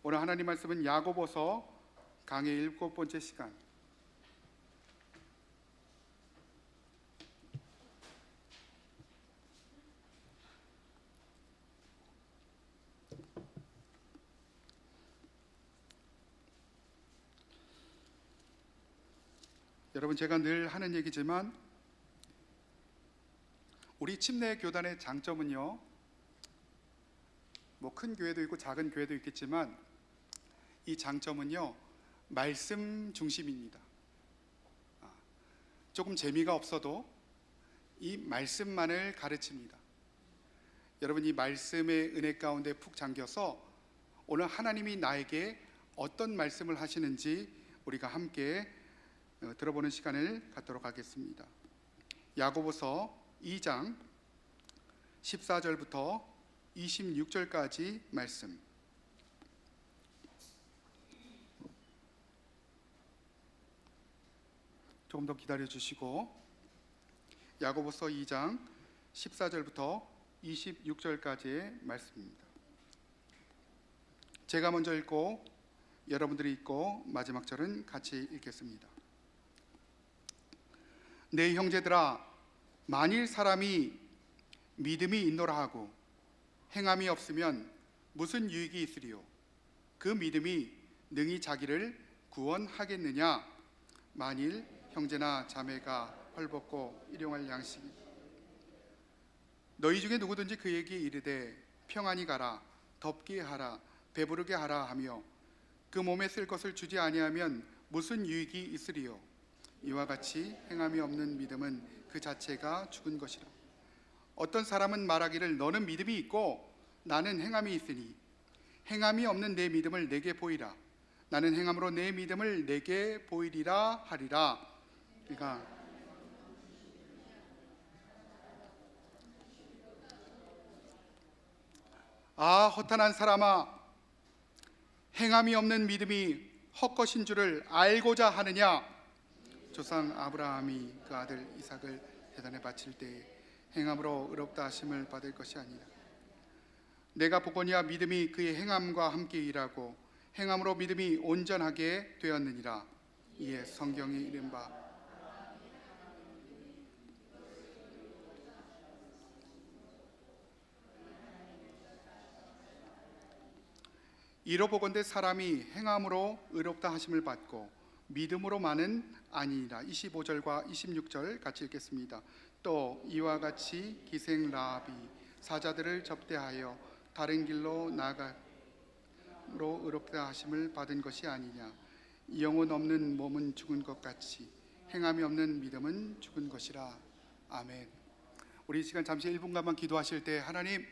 오늘 하나님 말씀은 야고보서 강의 7번째 시간. 여러분, 제가 늘 하는 얘기지만 우리 침례 교단의 장점은요, 뭐 큰 교회도 있고 작은 교회도 있겠지만 이 장점은요, 말씀 중심입니다. 조금 재미가 없어도 이 말씀만을 가르칩니다. 여러분, 이 말씀의 은혜 가운데 푹 잠겨서 오늘 하나님이 나에게 어떤 말씀을 하시는지 우리가 함께 들어보는 시간을 갖도록 하겠습니다. 야고보서 2장 14절부터 26절까지 말씀. 조금 더 기다려 주시고, 야고보서 2장 14절부터 26절까지의 말씀입니다. 제가 먼저 읽고 여러분들이 읽고 마지막 절은 같이 읽겠습니다. 내 형제들아, 만일 사람이 믿음이 있노라 하고 행함이 없으면 무슨 유익이 있으리요? 그 믿음이 능히 자기를 구원하겠느냐? 만일 형제나 자매가 헐벗고 일용할 양식이, 너희 중에 누구든지 그에게 이르되 평안히 가라, 덥게 하라, 배부르게 하라 하며 그 몸에 쓸 것을 주지 아니하면 무슨 유익이 있으리요? 이와 같이 행함이 없는 믿음은 그 자체가 죽은 것이라. 어떤 사람은 말하기를 너는 믿음이 있고 나는 행함이 있으니 행함이 없는 내 믿음을 내게 보이라. 나는 행함으로 내 믿음을 내게 보이리라 하리라. 그러니까 허탄한 사람아, 행함이 없는 믿음이 헛것인 줄을 알고자 하느냐? 조상 아브라함이 그 아들 이삭을 제단에 바칠 때에 행함으로 의롭다 하심을 받을 것이 아니라, 내가 보거니와 믿음이 그의 행함과 함께 일하고 행함으로 믿음이 온전하게 되었느니라. 이에 성경이 이른바 이로 보건대 사람이 행함으로 의롭다 하심을 받고 믿음으로만은 아니니라. 25절과 26절 같이 읽겠습니다. 또 이와 같이 기생 라합이 사자들을 접대하여 다른 길로 나가로 의롭다 하심을 받은 것이 아니냐. 영혼 없는 몸은 죽은 것 같이 행함이 없는 믿음은 죽은 것이라. 아멘. 우리 이 시간 잠시 1분간만 기도하실 때, 하나님,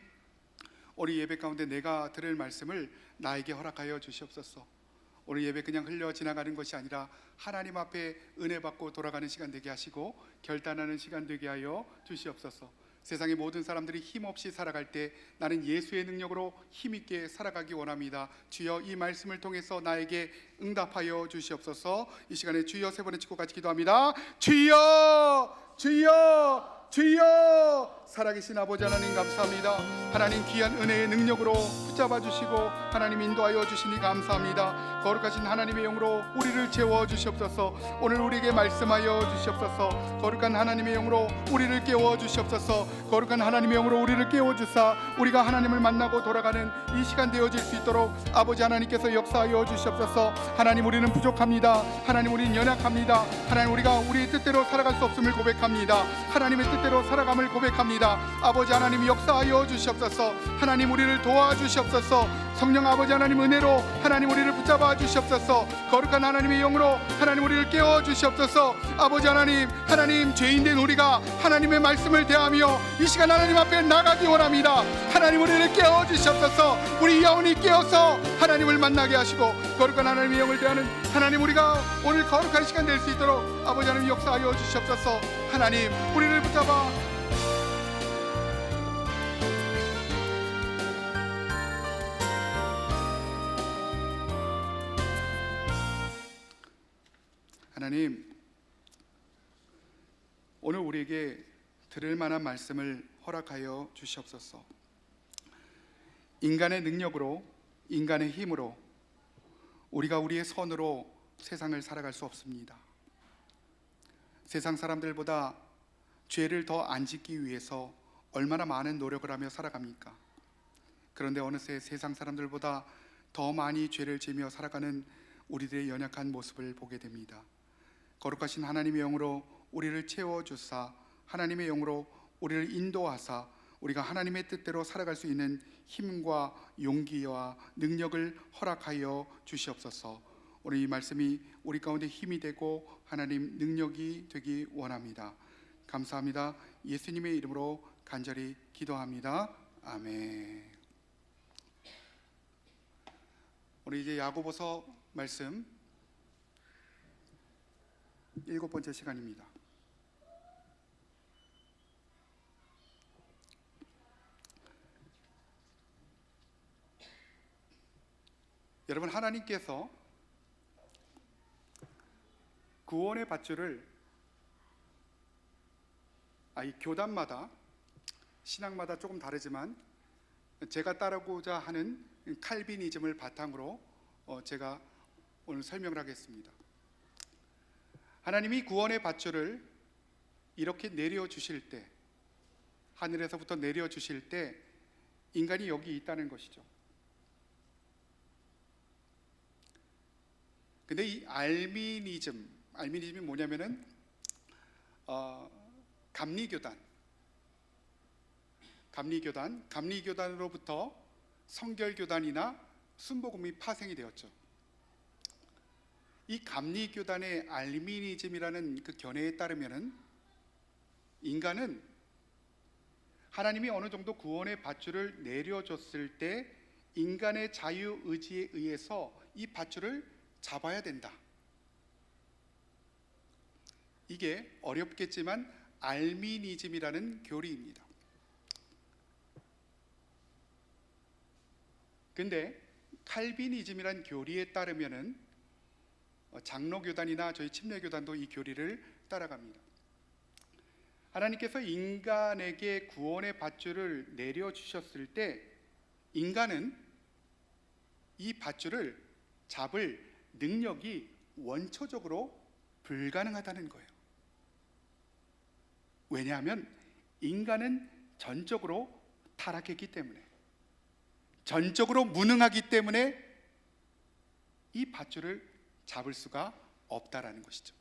우리 예배 가운데 내가 들을 말씀을 나에게 허락하여 주시옵소서. 오늘 예배 그냥 흘려 지나가는 것이 아니라 하나님 앞에 은혜 받고 돌아가는 시간 되게 하시고 결단하는 시간 되게 하여 주시옵소서. 세상의 모든 사람들이 힘없이 살아갈 때 나는 예수의 능력으로 힘있게 살아가기 원합니다. 주여, 이 말씀을 통해서 나에게 응답하여 주시옵소서. 이 시간에 주여 세 번을 치고 같이 기도합니다. 주여, 주여, 주여. 살아계신 아버지 하나님, 감사합니다. 하나님, 귀한 은혜의 능력으로 붙잡아 주시고 하나님 인도하여 주시니 감사합니다. 거룩하신 하나님의 영으로 우리를 채워 주시옵소서. 오늘 우리에게 말씀하여 주시옵소서. 거룩한 하나님의 영으로 우리를 깨워 주시옵소서. 거룩한 하나님의 영으로 우리를 깨워 주사 우리가 하나님을 만나고 돌아가는 이 시간 되어질 수 있도록 아버지 하나님께서 역사하여 주시옵소서. 하나님, 우리는 부족합니다. 하나님, 우리는 연약합니다. 하나님, 우리가 우리의 뜻대로 살아갈 수 없음을 고백합니다. 하나님의 뜻대로 살아감을 고백합니다. 아버지 하나님, 역사하여 주시옵소서. 하나님, 우리를 도와주시옵소서. 성령 아버지 하나님, 은혜로 하나님 우리를 붙잡아 주시옵소서. 거룩한 하나님의 영으로 하나님 우리를 깨워 주시옵소서. 아버지 하나님, 하나님, 죄인된 우리가 하나님의 말씀을 대하며 이 시간 하나님 앞에 나가기 원합니다. 하나님, 우리를 깨워 주시옵소서. 우리 영혼이 깨어서 하나님을 만나게 하시고 거룩한 하나님의 영을 대하는 하나님, 우리가 오늘 거룩한 시간 될 수 있도록 아버지 하나님 역사하여 주시옵소서. 하나님, 우리를 붙잡아 하나님, 오늘 우리에게 들을 만한 말씀을 허락하여 주시옵소서. 인간의 능력으로, 인간의 힘으로 우리가 우리의 선으로 세상을 살아갈 수 없습니다. 세상 사람들보다 죄를 더 안 짓기 위해서 얼마나 많은 노력을 하며 살아갑니까? 그런데 어느새 세상 사람들보다 더 많이 죄를 지며 살아가는 우리들의 연약한 모습을 보게 됩니다. 거룩하신 하나님의 영으로 우리를 채워주사 하나님의 영으로 우리를 인도하사 우리가 하나님의 뜻대로 살아갈 수 있는 힘과 용기와 능력을 허락하여 주시옵소서. 오늘 이 말씀이 우리 가운데 힘이 되고 하나님 능력이 되기 원합니다. 감사합니다. 예수님의 이름으로 간절히 기도합니다. 아멘. 우리 이제 야고보서 말씀 7번째 시간입니다. 여러분, 하나님께서 구원의 밧줄을 이 교단마다 신앙마다 조금 다르지만 제가 따르고자 하는 칼빈이즘을 바탕으로 제가 오늘 설명을 하겠습니다. 하나님이 구원의 밧줄을 이렇게 내려주실 때, 하늘에서부터 내려주실 때 인간이 여기 있다는 것이죠. 근데 이 알미니즘이 뭐냐면은 감리교단으로부터 성결교단이나 순복음이 파생이 되었죠. 이 감리교단의 알미니즘이라는 그 견해에 따르면은 인간은 하나님이 어느 정도 구원의 밧줄을 내려줬을 때 인간의 자유의지에 의해서 이 밧줄을 잡아야 된다. 이게 어렵겠지만 알미니즘이라는 교리입니다. 근데 칼빈이즘이라는 교리에 따르면은 장로교단이나 저희 침례교단도 이 교리를 따라갑니다. 하나님께서 인간에게 구원의 밧줄을 내려주셨을 때 인간은 이 밧줄을 잡을 능력이 원초적으로 불가능하다는 거예요. 왜냐하면 인간은 전적으로 타락했기 때문에, 전적으로 무능하기 때문에 이 밧줄을 잡을 수가 없다라는 것이죠.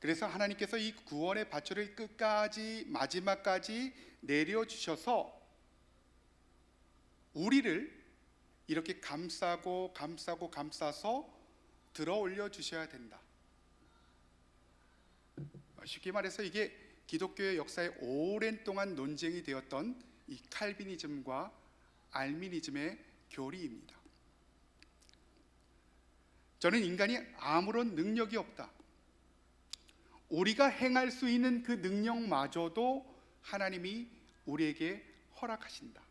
그래서 하나님께서 이 구원의 밧줄을 끝까지 마지막까지 내려주셔서 우리를 이렇게 감싸서 들어 올려 주셔야 된다. 쉽게 말해서 이게 기독교의 역사에 오랜 동안 논쟁이 되었던 이 칼비니즘과 알미니즘의 교리입니다. 저는 인간이 아무런 능력이 없다, 우리가 행할 수 있는 그 능력마저도 하나님이 우리에게 허락하신다,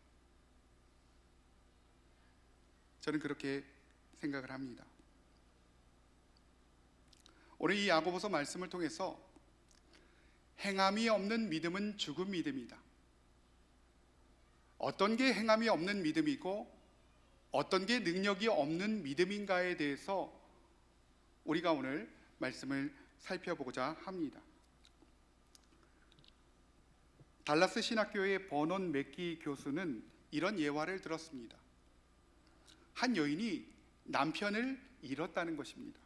저는 그렇게 생각을 합니다. 오늘 이 야고보서 말씀을 통해서 행함이 없는 믿음은 죽은 믿음이다, 어떤 게 행함이 없는 믿음이고 어떤 게 능력이 없는 믿음인가에 대해서 우리가 오늘 말씀을 살펴보고자 합니다. 달라스 신학교의 버논 맥기 교수는 이런 예화를 들었습니다. 한 여인이 남편을 잃었다는 것입니다.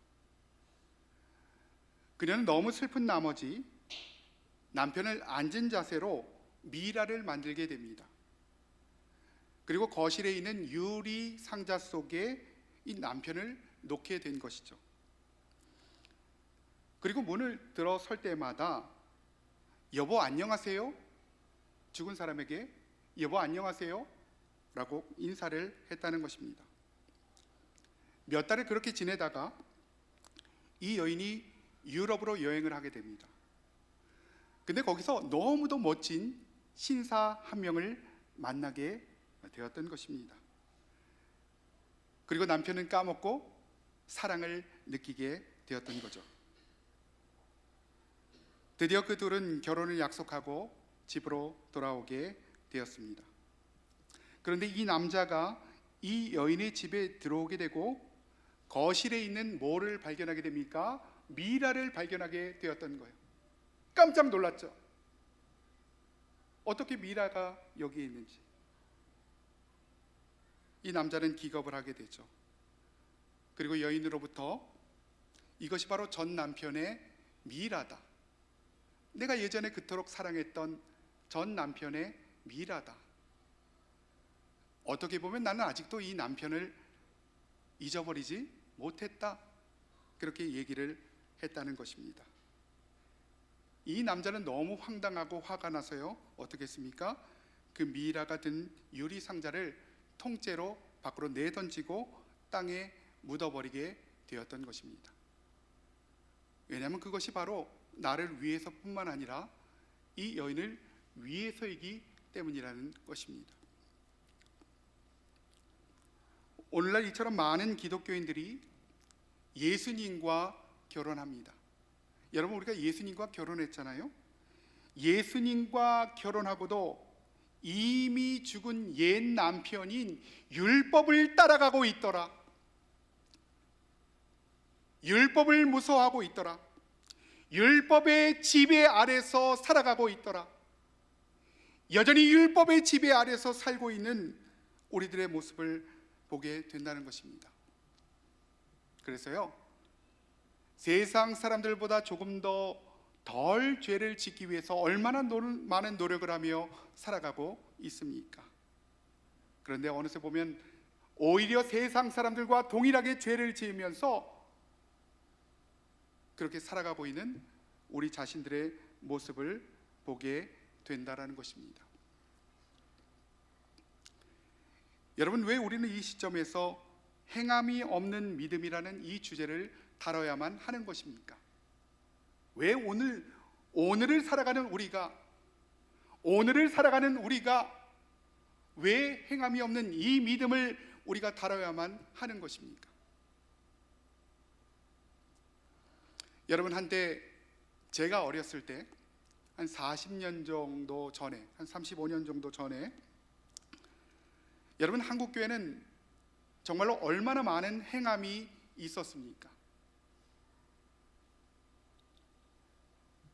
그녀는 너무 슬픈 나머지 남편을 앉은 자세로 미라를 만들게 됩니다. 그리고 거실에 있는 유리 상자 속에 이 남편을 놓게 된 것이죠. 그리고 문을 들어설 때마다 여보 안녕하세요, 죽은 사람에게 여보 안녕하세요 라고 인사를 했다는 것입니다. 몇 달을 그렇게 지내다가 이 여인이 유럽으로 여행을 하게 됩니다. 근데 거기서 너무도 멋진 신사 한 명을 만나게 되었던 것입니다. 그리고 남편은 까먹고 사랑을 느끼게 되었던 거죠. 드디어 그 둘은 결혼을 약속하고 집으로 돌아오게 되었습니다. 그런데 이 남자가 이 여인의 집에 들어오게 되고 거실에 있는 뭐를 발견하게 됩니까? 미라를 발견하게 되었던 거예요. 깜짝 놀랐죠. 어떻게 미라가 여기에 있는지. 이 남자는 기겁을 하게 되죠. 그리고 여인으로부터 이것이 바로 전 남편의 미라다, 내가 예전에 그토록 사랑했던 전 남편의 미라다, 어떻게 보면 나는 아직도 이 남편을 잊어버리지 못했다, 그렇게 얘기를 했다는 것입니다. 이 남자는 너무 황당하고 화가 나서요, 어떻게 했습니까? 그 미라가 든 유리 상자를 통째로 밖으로 내던지고 땅에 묻어버리게 되었던 것입니다. 왜냐하면 그것이 바로 나를 위해서뿐만 아니라 이 여인을 위해서이기 때문이라는 것입니다. 오늘날 이처럼 많은 기독교인들이 예수님과 결혼합니다. 여러분, 우리가 예수님과 결혼했잖아요. 예수님과 결혼하고도 이미 죽은 옛 남편인 율법을 따라가고 있더라, 율법을 무서워하고 있더라, 율법의 지배 아래서 살아가고 있더라, 여전히 율법의 지배 아래서 살고 있는 우리들의 모습을 보게 된다는 것입니다. 그래서요, 세상 사람들보다 조금 더 덜 죄를 짓기 위해서 얼마나 많은 노력을 하며 살아가고 있습니까? 그런데 어느새 보면 오히려 세상 사람들과 동일하게 죄를 지으면서 그렇게 살아가고 있는 우리 자신들의 모습을 보게 된다는 것입니다. 여러분, 왜 우리는 이 시점에서 행함이 없는 믿음이라는 이 주제를 다뤄야만 하는 것입니까? 왜 오늘을 살아가는 우리가 왜 행함이 없는 이 믿음을 우리가 다뤄야만 하는 것입니까? 여러분, 한때 제가 어렸을 때 한 40년 정도 전에, 한 35년 정도 전에, 여러분, 한국 교회는 정말로 얼마나 많은 행함이 있었습니까?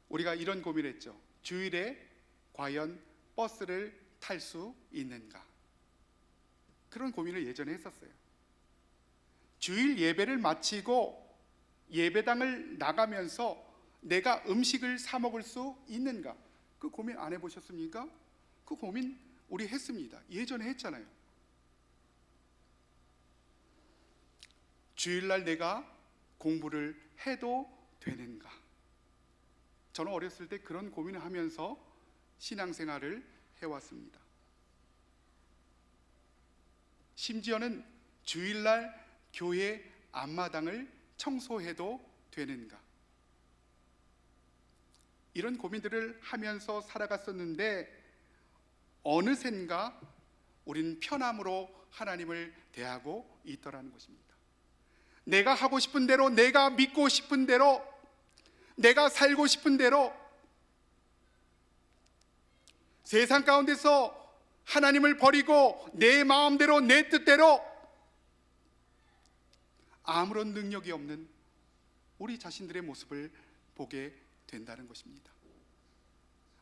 우리가 이런 고민을 했죠. 주일에 과연 버스를 탈 수 있는가? 그런 고민을 예전에 했었어요. 주일 예배를 마치고 예배당을 나가면서 내가 음식을 사 먹을 수 있는가? 그 고민 안 해보셨습니까? 그 고민 우리 했습니다. 예전에 했잖아요. 주일날 내가 공부를 해도 되는가? 저는 어렸을 때 그런 고민을 하면서 신앙생활을 해왔습니다. 심지어는 주일날 교회 앞마당을 청소해도 되는가? 이런 고민들을 하면서 살아갔었는데 어느샌가 우리는 편함으로 하나님을 대하고 있더라는 것입니다. 내가 하고 싶은 대로, 내가 믿고 싶은 대로, 내가 살고 싶은 대로, 세상 가운데서 하나님을 버리고 내 마음대로, 내 뜻대로 아무런 능력이 없는 우리 자신들의 모습을 보게 된다는 것입니다.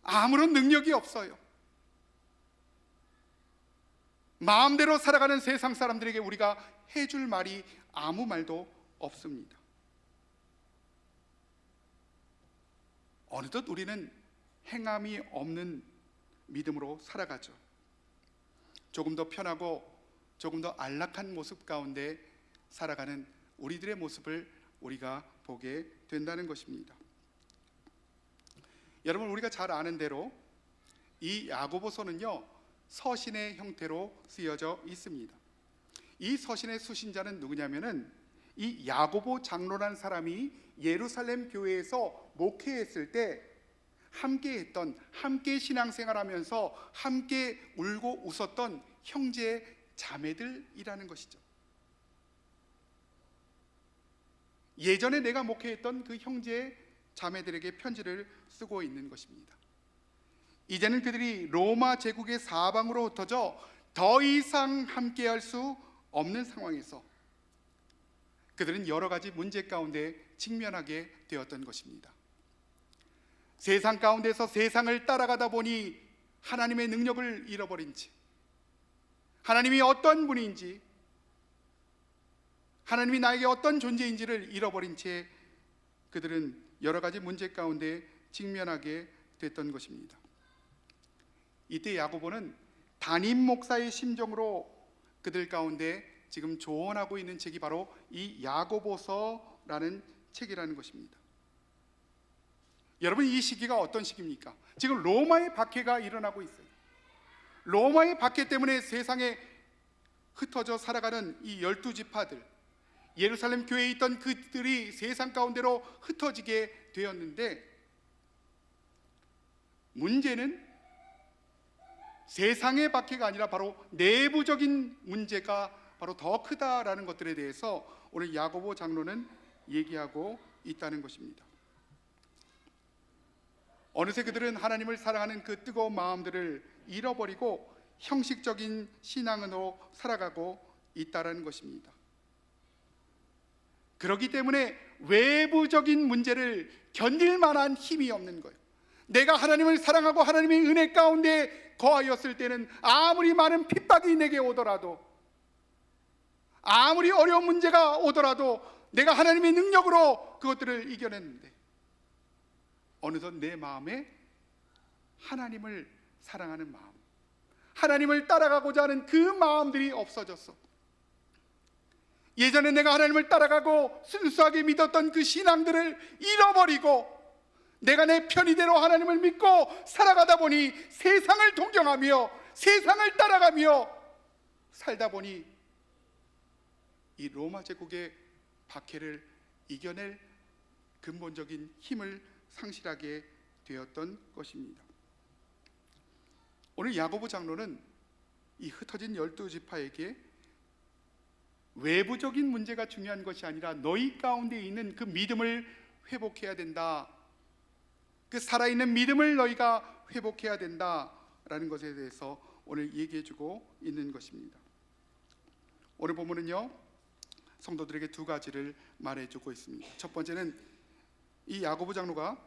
아무런 능력이 없어요. 마음대로 살아가는 세상 사람들에게 우리가 해줄 말이 아무 말도 없습니다. 어느덧 우리는 행함이 없는 믿음으로 살아가죠. 조금 더 편하고 조금 더 안락한 모습 가운데 살아가는 우리들의 모습을 우리가 보게 된다는 것입니다. 여러분, 우리가 잘 아는 대로 이 야고보서는요, 서신의 형태로 쓰여져 있습니다. 이 서신의 수신자는 누구냐면은 이 야고보 장로라는 사람이 예루살렘 교회에서 목회했을 때 함께 신앙생활하면서 함께 울고 웃었던 형제 자매들이라는 것이죠. 예전에 내가 목회했던 그 형제 자매들에게 편지를 쓰고 있는 것입니다. 이제는 그들이 로마 제국의 사방으로 흩어져 더 이상 함께할 수 없는 상황에서 그들은 여러 가지 문제 가운데 직면하게 되었던 것입니다. 세상 가운데서 세상을 따라가다 보니 하나님의 능력을 잃어버린 채, 하나님이 어떤 분인지, 하나님이 나에게 어떤 존재인지를 잃어버린 채 그들은 여러 가지 문제 가운데 직면하게 됐던 것입니다. 이때 야고보는 담임 목사의 심정으로 그들 가운데 지금 조언하고 있는 책이 바로 이 야고보서라는 책이라는 것입니다. 여러분, 이 시기가 어떤 시기입니까? 지금 로마의 박해가 일어나고 있어요. 로마의 박해 때문에 세상에 흩어져 살아가는 이 12지파들, 예루살렘 교회에 있던 그들이 세상 가운데로 흩어지게 되었는데, 문제는 세상의 박해가 아니라 바로 내부적인 문제가 바로 더 크다라는 것들에 대해서 오늘 야고보 장로는 얘기하고 있다는 것입니다. 어느새 그들은 하나님을 사랑하는 그 뜨거운 마음들을 잃어버리고 형식적인 신앙으로 살아가고 있다는 것입니다. 그렇기 때문에 외부적인 문제를 견딜 만한 힘이 없는 거예요. 내가 하나님을 사랑하고 하나님의 은혜 가운데 거하였을 때는 아무리 많은 핍박이 내게 오더라도, 아무리 어려운 문제가 오더라도 내가 하나님의 능력으로 그것들을 이겨냈는데, 어느덧 내 마음에 하나님을 사랑하는 마음, 하나님을 따라가고자 하는 그 마음들이 없어졌어. 예전에 내가 하나님을 따라가고 순수하게 믿었던 그 신앙들을 잃어버리고 내가 내 편의대로 하나님을 믿고 살아가다 보니 세상을 동경하며 세상을 따라가며 살다 보니 이 로마 제국의 박해를 이겨낼 근본적인 힘을 상실하게 되었던 것입니다. 오늘 야고보 장로는 이 흩어진 12지파에게 외부적인 문제가 중요한 것이 아니라 너희 가운데 있는 그 믿음을 회복해야 된다, 그 살아있는 믿음을 너희가 회복해야 된다라는 것에 대해서 오늘 얘기해주고 있는 것입니다. 오늘 본문은요, 성도들에게 두 가지를 말해주고 있습니다. 첫 번째는 이 야고보 장로가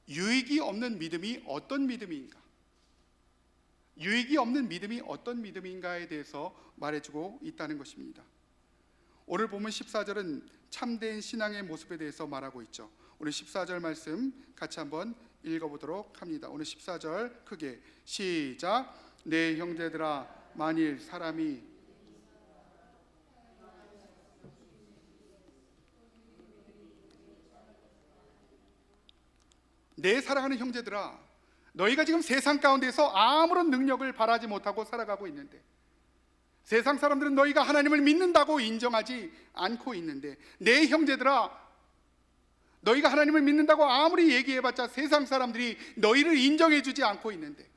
유익이 없는 믿음이 어떤 믿음인가, 유익이 없는 믿음이 어떤 믿음인가에 대해서 말해주고 있다는 것입니다. 오늘 본문 14절은 참된 신앙의 모습에 대해서 말하고 있죠. 오늘 14절 말씀 같이 한번 읽어보도록 합니다. 오늘 14절 크게 시작. 내 형제들아, 만일 사람이 내 사랑하는 형제들아, 너희가 지금 세상 가운데서 아무런 능력을 바라지 못하고 살아가고 있는데, 세상 사람들은 너희가 하나님을 믿는다고 인정하지 않고 있는데, 내 형제들아, 너희가 하나님을 믿는다고 아무리 얘기해봤자 세상 사람들이 너희를 인정해주지 않고 있는데,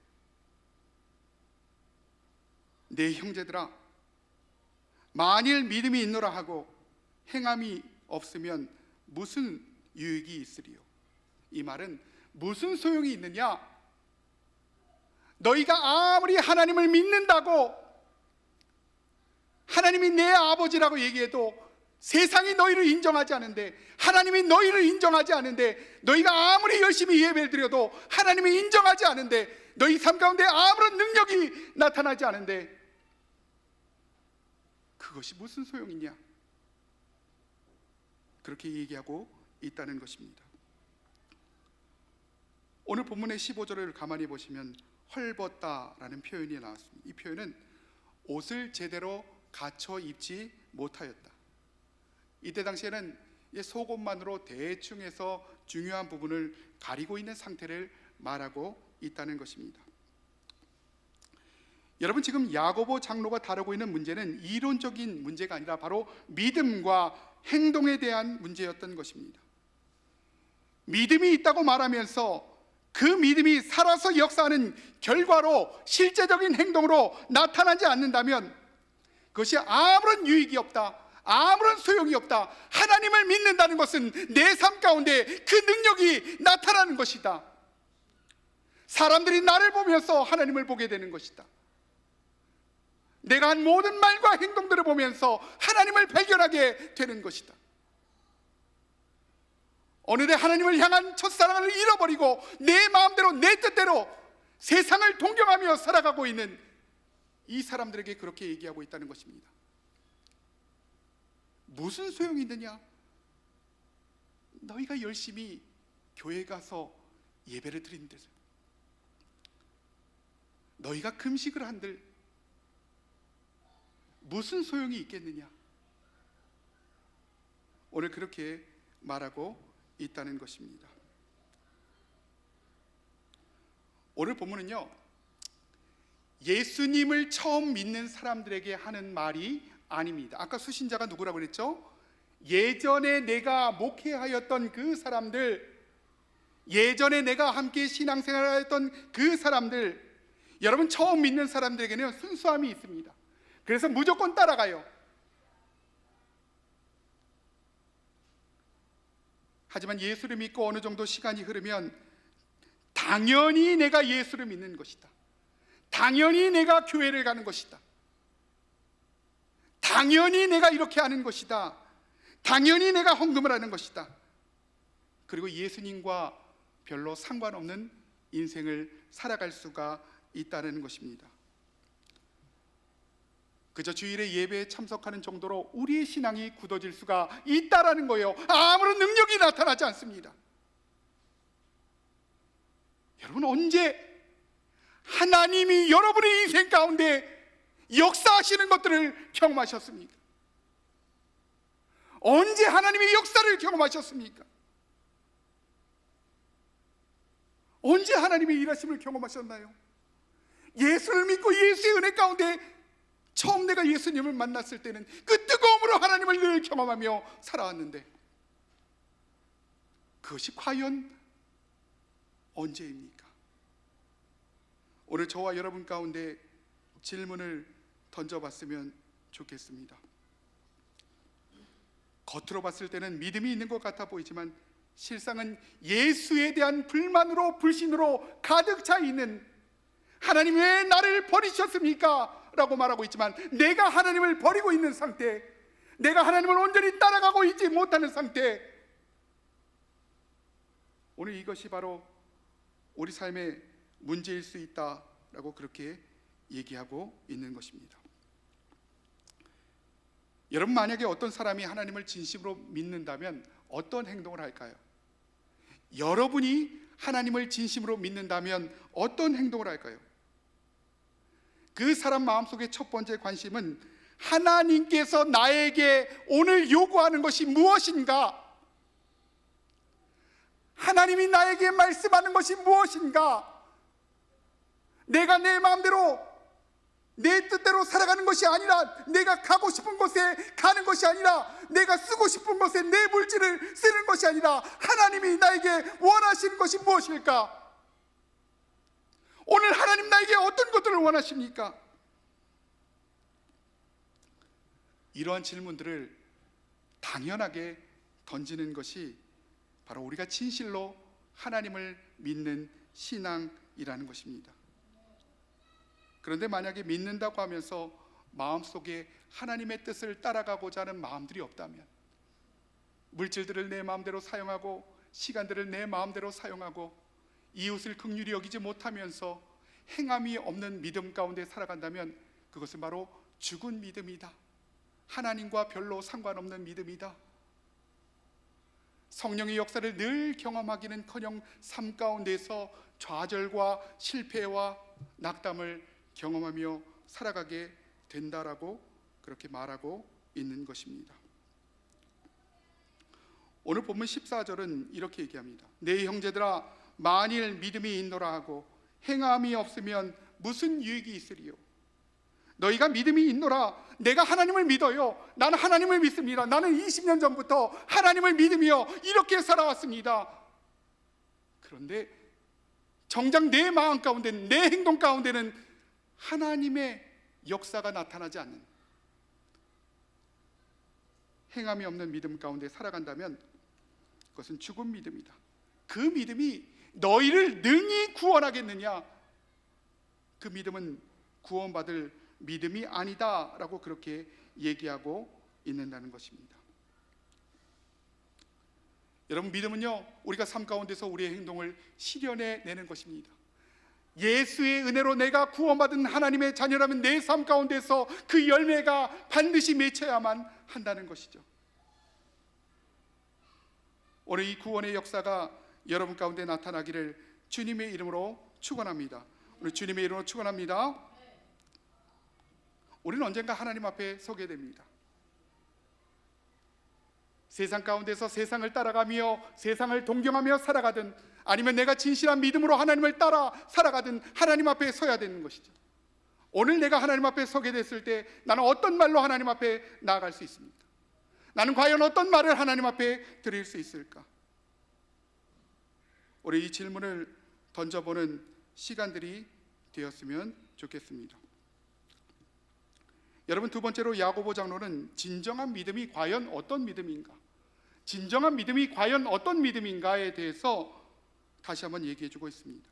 내 형제들아, 만일 믿음이 있노라 하고 행함이 없으면 무슨 유익이 있으리요? 이 말은 무슨 소용이 있느냐? 너희가 아무리 하나님을 믿는다고, 하나님이 내 아버지라고 얘기해도 세상이 너희를 인정하지 않은데, 하나님이 너희를 인정하지 않은데, 너희가 아무리 열심히 예배를 드려도 하나님이 인정하지 않은데, 너희 삶 가운데 아무런 능력이 나타나지 않은데 그것이 무슨 소용이냐? 그렇게 얘기하고 있다는 것입니다. 오늘 본문의 15절을 가만히 보시면 헐벗다라는 표현이 나왔습니다. 이 표현은 옷을 제대로 갖춰 입지 못하였다. 이때 당시에는 속옷만으로 대충 해서 중요한 부분을 가리고 있는 상태를 말하고 있다는 것입니다. 여러분, 지금 야고보 장로가 다루고 있는 문제는 이론적인 문제가 아니라 바로 믿음과 행동에 대한 문제였던 것입니다. 믿음이 있다고 말하면서 그 믿음이 살아서 역사하는 결과로 실제적인 행동으로 나타나지 않는다면 그것이 아무런 유익이 없다, 아무런 소용이 없다. 하나님을 믿는다는 것은 내 삶 가운데 그 능력이 나타나는 것이다. 사람들이 나를 보면서 하나님을 보게 되는 것이다. 내가 한 모든 말과 행동들을 보면서 하나님을 발견하게 되는 것이다. 어느새 하나님을 향한 첫사랑을 잃어버리고 내 마음대로 내 뜻대로 세상을 동경하며 살아가고 있는 이 사람들에게 그렇게 얘기하고 있다는 것입니다. 무슨 소용이 있느냐? 너희가 열심히 교회 가서 예배를 드린대서, 너희가 금식을 한들 무슨 소용이 있겠느냐? 오늘 그렇게 말하고 있다는 것입니다. 오늘 본문은요, 예수님을 처음 믿는 사람들에게 하는 말이 아닙니다. 아까 수신자가 누구라고 그랬죠? 예전에 내가 목회하였던 그 사람들, 예전에 내가 함께 신앙생활하였던 그 사람들, 여러분 처음 믿는 사람들에게는 순수함이 있습니다. 그래서 무조건 따라가요. 하지만 예수를 믿고 어느 정도 시간이 흐르면 당연히 내가 예수를 믿는 것이다, 당연히 내가 교회를 가는 것이다, 당연히 내가 이렇게 하는 것이다, 당연히 내가 헌금을 하는 것이다, 그리고 예수님과 별로 상관없는 인생을 살아갈 수가 있다는 것입니다. 그저 주일에 예배에 참석하는 정도로 우리의 신앙이 굳어질 수가 있다라는 거예요. 아무런 능력이 나타나지 않습니다. 여러분, 언제 하나님이 여러분의 인생 가운데 역사하시는 것들을 경험하셨습니까? 언제 하나님의 역사를 경험하셨습니까? 언제 하나님의 일하심을 경험하셨나요? 예수를 믿고 예수의 은혜 가운데 처음 내가 예수님을 만났을 때는 그 뜨거움으로 하나님을 늘 경험하며 살아왔는데, 그것이 과연 언제입니까? 오늘 저와 여러분 가운데 질문을 던져봤으면 좋겠습니다. 겉으로 봤을 때는 믿음이 있는 것 같아 보이지만 실상은 예수에 대한 불만으로, 불신으로 가득 차 있는, 하나님 왜 나를 버리셨습니까? 라고 말하고 있지만 내가 하나님을 버리고 있는 상태, 내가 하나님을 온전히 따라가고 있지 못하는 상태, 오늘 이것이 바로 우리 삶의 문제일 수 있다라고 그렇게 얘기하고 있는 것입니다. 여러분, 만약에 어떤 사람이 하나님을 진심으로 믿는다면 어떤 행동을 할까요? 여러분이 하나님을 진심으로 믿는다면 어떤 행동을 할까요? 그 사람 마음속의 첫 번째 관심은 하나님께서 나에게 오늘 요구하는 것이 무엇인가? 하나님이 나에게 말씀하는 것이 무엇인가? 내가 내 마음대로 내 뜻대로 살아가는 것이 아니라, 내가 가고 싶은 곳에 가는 것이 아니라, 내가 쓰고 싶은 것에 내 물질을 쓰는 것이 아니라 하나님이 나에게 원하시는 것이 무엇일까? 오늘 하나님 나에게 어떤 것들을 원하십니까? 이러한 질문들을 당연하게 던지는 것이 바로 우리가 진실로 하나님을 믿는 신앙이라는 것입니다. 그런데 만약에 믿는다고 하면서 마음속에 하나님의 뜻을 따라가고자 하는 마음들이 없다면, 물질들을 내 마음대로 사용하고 시간들을 내 마음대로 사용하고 이웃을 긍휼히 여기지 못하면서 행함이 없는 믿음 가운데 살아간다면 그것은 바로 죽은 믿음이다, 하나님과 별로 상관없는 믿음이다. 성령의 역사를 늘 경험하기는커녕 삶 가운데서 좌절과 실패와 낙담을 경험하며 살아가게 된다라고 그렇게 말하고 있는 것입니다. 오늘 본문 14절은 이렇게 얘기합니다. 내 형제들아, 만일 믿음이 있노라 하고 행함이 없으면 무슨 유익이 있으리요? 너희가 믿음이 있노라, 내가 하나님을 믿어요, 나는 하나님을 믿습니다, 나는 20년 전부터 하나님을 믿으며 이렇게 살아왔습니다. 그런데 정작 내 마음 가운데는, 내 행동 가운데는 하나님의 역사가 나타나지 않는, 행함이 없는 믿음 가운데 살아간다면 그것은 죽은 믿음이다. 그 믿음이 너희를 능히 구원하겠느냐? 그 믿음은 구원받을 믿음이 아니다 라고 그렇게 얘기하고 있는다는 것입니다. 여러분, 믿음은요, 우리가 삶 가운데서 우리의 행동을 실현해내는 것입니다. 예수의 은혜로 내가 구원받은 하나님의 자녀라면 내 삶 가운데서 그 열매가 반드시 맺혀야만 한다는 것이죠. 오늘 이 구원의 역사가 여러분 가운데 나타나기를 주님의 이름으로 축원합니다. 오늘 주님의 이름으로 축원합니다. 우리는 언젠가 하나님 앞에 서게 됩니다. 세상 가운데서 세상을 따라가며 세상을 동경하며 살아가든, 아니면 내가 진실한 믿음으로 하나님을 따라 살아가든 하나님 앞에 서야 되는 것이죠. 오늘 내가 하나님 앞에 서게 됐을 때 나는 어떤 말로 하나님 앞에 나아갈 수 있습니까? 나는 과연 어떤 말을 하나님 앞에 드릴 수 있을까? 우리 이 질문을 던져보는 시간들이 되었으면 좋겠습니다. 여러분, 두 번째로 야고보 장로는 진정한 믿음이 과연 어떤 믿음인가, 진정한 믿음이 과연 어떤 믿음인가에 대해서 다시 한번 얘기해주고 있습니다.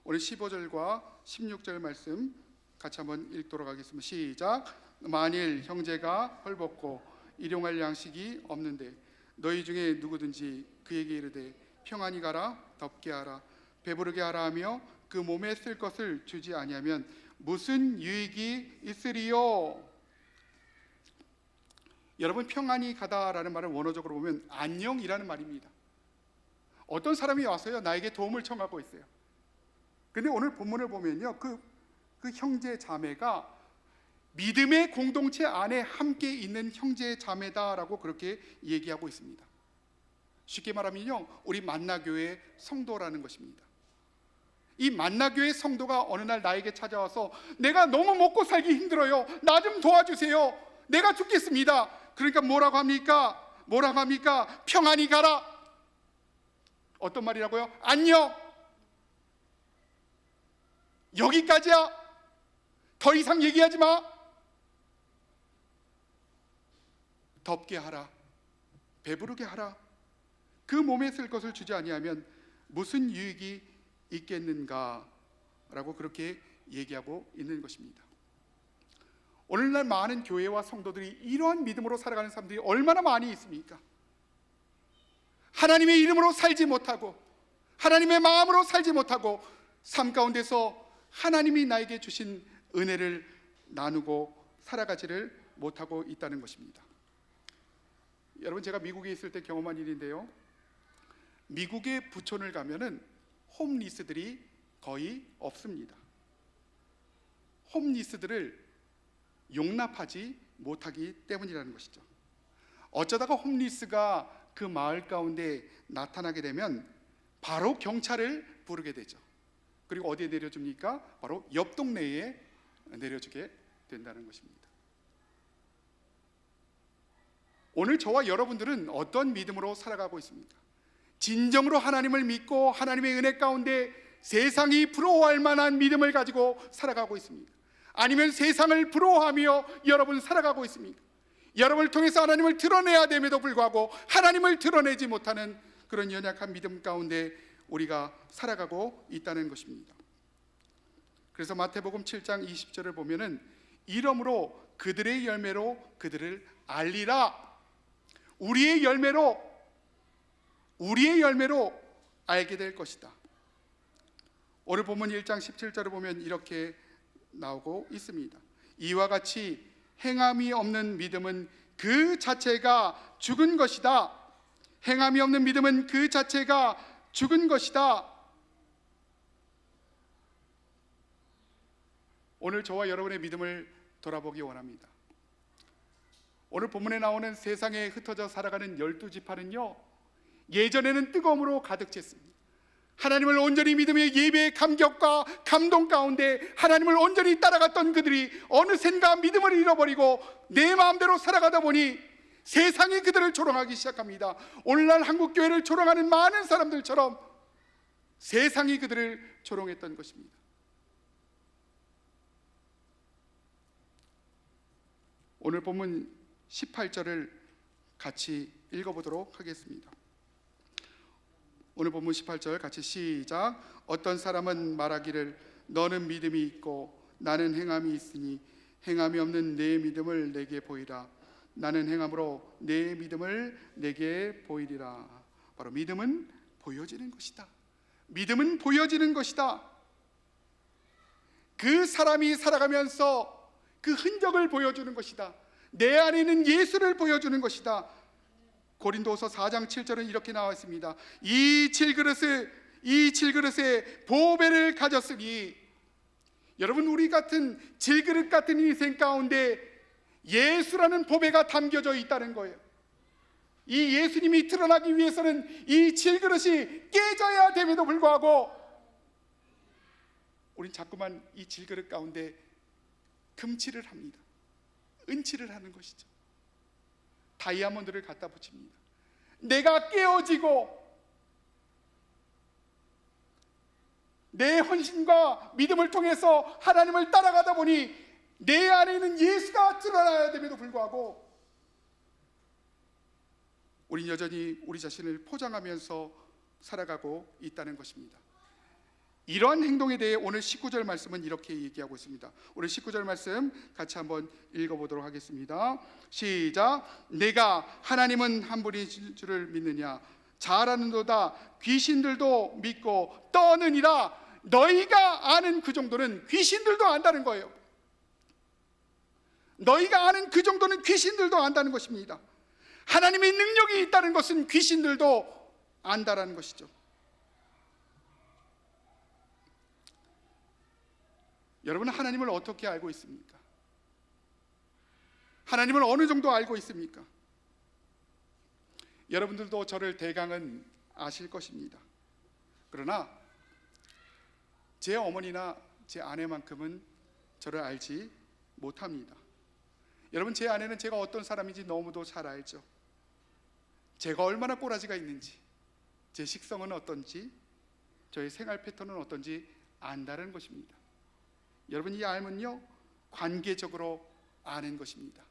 오늘 15절과 16절 말씀 같이 한번 읽도록 하겠습니다. 시작. 만일 형제가 헐벗고 일용할 양식이 없는데 너희 중에 누구든지 그에게 이르되 평안히 가라, 덥게 하라, 배부르게 하라 하며 그 몸에 쓸 것을 주지 아니하면 무슨 유익이 있으리요? 여러분, 평안히 가다라는 말을 원어적으로 보면 안녕이라는 말입니다. 어떤 사람이 와서요, 나에게 도움을 청하고 있어요. 근데 오늘 본문을 보면요, 그 형제 자매가 믿음의 공동체 안에 함께 있는 형제 자매다라고 그렇게 얘기하고 있습니다. 쉽게 말하면요, 우리 만나교회 성도라는 것입니다. 이 만나교회 성도가 어느 날 나에게 찾아와서 내가 너무 먹고 살기 힘들어요, 나 좀 도와주세요, 내가 죽겠습니다. 그러니까 뭐라고 합니까? 뭐라고 합니까? 평안히 가라. 어떤 말이라고요? 안녕, 여기까지야, 더 이상 얘기하지 마. 덥게 하라, 배부르게 하라, 그 몸에 쓸 것을 주지 아니하면 무슨 유익이 있겠는가 라고 그렇게 얘기하고 있는 것입니다. 오늘날 많은 교회와 성도들이 이러한 믿음으로 살아가는 사람들이 얼마나 많이 있습니까? 하나님의 이름으로 살지 못하고 하나님의 마음으로 살지 못하고 삶 가운데서 하나님이 나에게 주신 은혜를 나누고 살아가지를 못하고 있다는 것입니다. 여러분, 제가 미국에 있을 때 경험한 일인데요, 미국의 부촌을 가면은 홈리스들이 거의 없습니다. 홈리스들을 용납하지 못하기 때문이라는 것이죠. 어쩌다가 홈리스가 그 마을 가운데 나타나게 되면 바로 경찰을 부르게 되죠. 그리고 어디에 내려줍니까? 바로 옆 동네에 내려주게 된다는 것입니다. 오늘 저와 여러분들은 어떤 믿음으로 살아가고 있습니까? 진정으로 하나님을 믿고 하나님의 은혜 가운데 세상이 부러워할 만한 믿음을 가지고 살아가고 있습니까? 아니면 세상을 부러워하며 여러분 살아가고 있습니까? 여러분을 통해서 하나님을 드러내야 됨에도 불구하고 하나님을 드러내지 못하는 그런 연약한 믿음 가운데 우리가 살아가고 있다는 것입니다. 그래서 마태복음 7장 20절을 보면은 이러므로 그들의 열매로 그들을 알리라. 우리의 열매로 알게 될 것이다. 오늘 본문 1장 17절을 보면 이렇게 나오고 있습니다. 이와 같이 행함이 없는 믿음은 그 자체가 죽은 것이다. 행함이 없는 믿음은 그 자체가 죽은 것이다. 오늘 저와 여러분의 믿음을 돌아보기 원합니다. 오늘 본문에 나오는 세상에 흩어져 살아가는 12지파는요, 예전에는 뜨거움으로 가득 찼습니다. 하나님을 온전히 믿으며 예배의 감격과 감동 가운데 하나님을 온전히 따라갔던 그들이 어느샌가 믿음을 잃어버리고 내 마음대로 살아가다 보니 세상이 그들을 조롱하기 시작합니다. 오늘날 한국교회를 조롱하는 많은 사람들처럼 세상이 그들을 조롱했던 것입니다. 오늘 본문 18절을 같이 읽어보도록 하겠습니다. 오늘 본문 18절 같이 시작. 어떤 사람은 말하기를 너는 믿음이 있고 나는 행함이 있으니 행함이 없는 내 믿음을 내게 보이라. 나는 행함으로 내 믿음을 내게 보이리라. 바로 믿음은 보여지는 것이다. 믿음은 보여지는 것이다. 그 사람이 살아가면서 그 흔적을 보여주는 것이다. 내 안에 있는 예수를 보여주는 것이다. 고린도서 4장 7절은 이렇게 나와 있습니다. 이 질그릇에 보배를 가졌으니, 여러분, 우리 같은 질그릇 같은 인생 가운데 예수라는 보배가 담겨져 있다는 거예요. 이 예수님이 드러나기 위해서는 이 질그릇이 깨져야 됨에도 불구하고 우린 자꾸만 이 질그릇 가운데 금칠을 합니다. 은칠을 하는 것이죠. 다이아몬드를 갖다 붙입니다. 내가 깨어지고 내 헌신과 믿음을 통해서 하나님을 따라가다 보니 내 안에 있는 예수가 드러나야 됨에도 불구하고 우린 여전히 우리 자신을 포장하면서 살아가고 있다는 것입니다. 이러한 행동에 대해 오늘 19절 말씀은 이렇게 얘기하고 있습니다. 오늘 19절 말씀 같이 한번 읽어보도록 하겠습니다. 시작. 내가 하나님은 한 분인 줄을 믿느냐? 잘 아는도다. 귀신들도 믿고 떠느니라. 너희가 아는 그 정도는 귀신들도 안다는 거예요. 너희가 아는 그 정도는 귀신들도 안다는 것입니다. 하나님의 능력이 있다는 것은 귀신들도 안다라는 것이죠. 여러분은 하나님을 어떻게 알고 있습니까? 하나님을 어느 정도 알고 있습니까? 여러분들도 저를 대강은 아실 것입니다. 그러나 제 어머니나 제 아내만큼은 저를 알지 못합니다. 여러분, 제 아내는 제가 어떤 사람인지 너무도 잘 알죠. 제가 얼마나 꼬라지가 있는지, 제 식성은 어떤지, 저의 생활 패턴은 어떤지 안다는 것입니다. 여러분, 이 알면요, 관계적으로 아는 것입니다.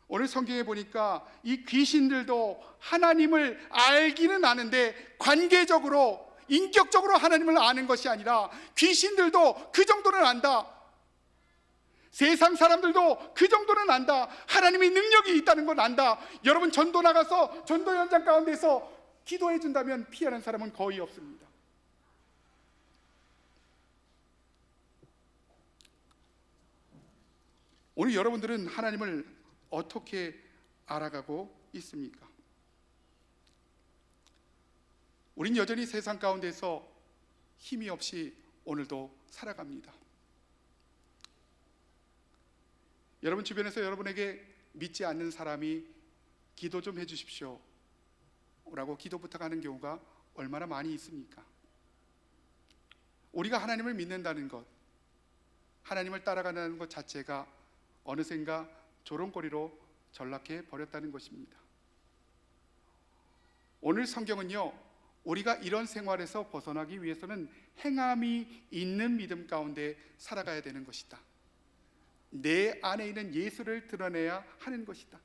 오늘 성경에 보니까 이 귀신들도 하나님을 알기는 아는데 관계적으로, 인격적으로 하나님을 아는 것이 아니라 귀신들도 그 정도는 안다. 세상 사람들도 그 정도는 안다. 하나님의 능력이 있다는 건 안다. 여러분, 전도 나가서 전도 현장 가운데서 기도해 준다면 피하는 사람은 거의 없습니다. 오늘 여러분들은 하나님을 어떻게 알아가고 있습니까? 우린 여전히 세상 가운데서 힘이 없이 오늘도 살아갑니다. 여러분 주변에서 여러분에게 믿지 않는 사람이 기도 좀 해주십시오 라고 기도 부탁하는 경우가 얼마나 많이 있습니까? 우리가 하나님을 믿는다는 것, 하나님을 따라가는 것 자체가 어느샌가 조롱거리로 전락해 버렸다는 것입니다. 오늘 성경은요, 우리가 이런 생활에서 벗어나기 위해서는 행함이 있는 믿음 가운데 살아가야 되는 것이다. 내 안에 있는 예수를 드러내야 하는 것이다.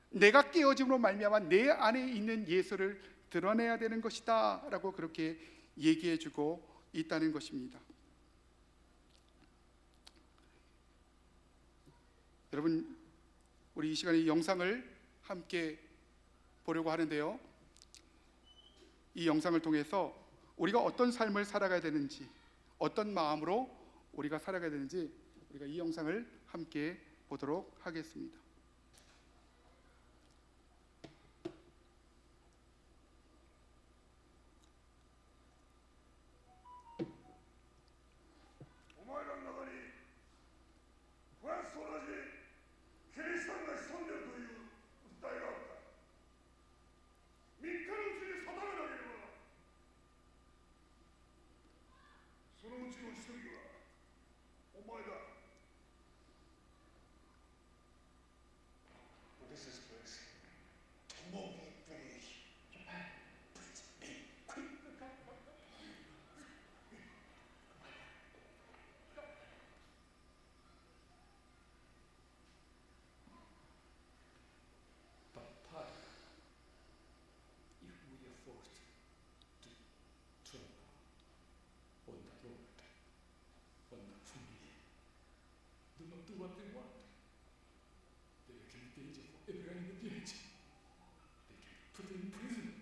내가 깨어짐으로 말미암아 내 안에 있는 예수를 드러내야 되는 것이다 라고 그렇게 얘기해주고 있다는 것입니다. 여러분, 우리 이 시간에 영상을 함께 보려고 하는데요, 이 영상을 통해서 우리가 어떤 삶을 살아가야 되는지, 어떤 마음으로 우리가 살아가야 되는지 우리가 이 영상을 함께 보도록 하겠습니다. Put in prison.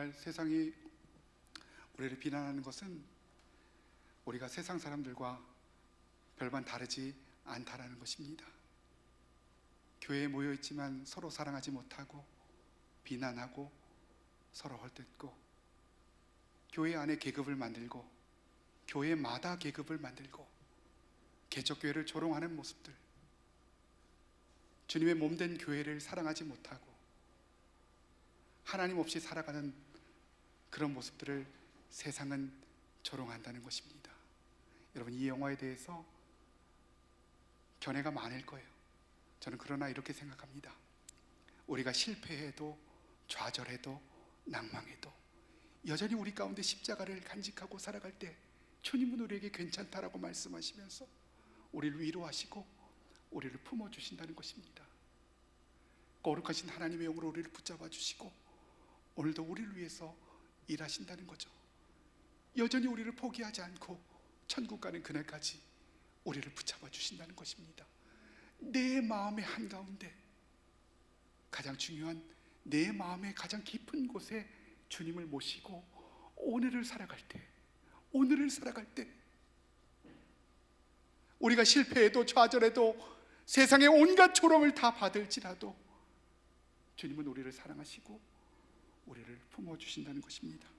오늘날 세상이 우리를 비난하는 것은 우리가 세상 사람들과 별반 다르지 않다라는 것입니다. 교회에 모여 있지만 서로 사랑하지 못하고 비난하고 서로 헐뜯고, 교회 안에 계급을 만들고 교회마다 계급을 만들고 개척교회를 조롱하는 모습들, 주님의 몸된 교회를 사랑하지 못하고 하나님 없이 살아가는 그런 모습들을 세상은 조롱한다는 것입니다. 여러분, 이 영화에 대해서 견해가 많을 거예요. 저는 그러나 이렇게 생각합니다. 우리가 실패해도 좌절해도 낭망해도 여전히 우리 가운데 십자가를 간직하고 살아갈 때 주님은 우리에게 괜찮다라고 말씀하시면서 우리를 위로하시고 우리를 품어주신다는 것입니다. 거룩하신 하나님의 영으로 우리를 붙잡아 주시고 오늘도 우리를 위해서 일하신다는 거죠. 여전히 우리를 포기하지 않고 천국 가는 그날까지 우리를 붙잡아 주신다는 것입니다. 내 마음의 한가운데 가장 중요한 내 마음의 가장 깊은 곳에 주님을 모시고 오늘을 살아갈 때 우리가 실패해도 좌절해도 세상의 온갖 조롱을 다 받을지라도 주님은 우리를 사랑하시고 우리를 품어주신다는 것입니다.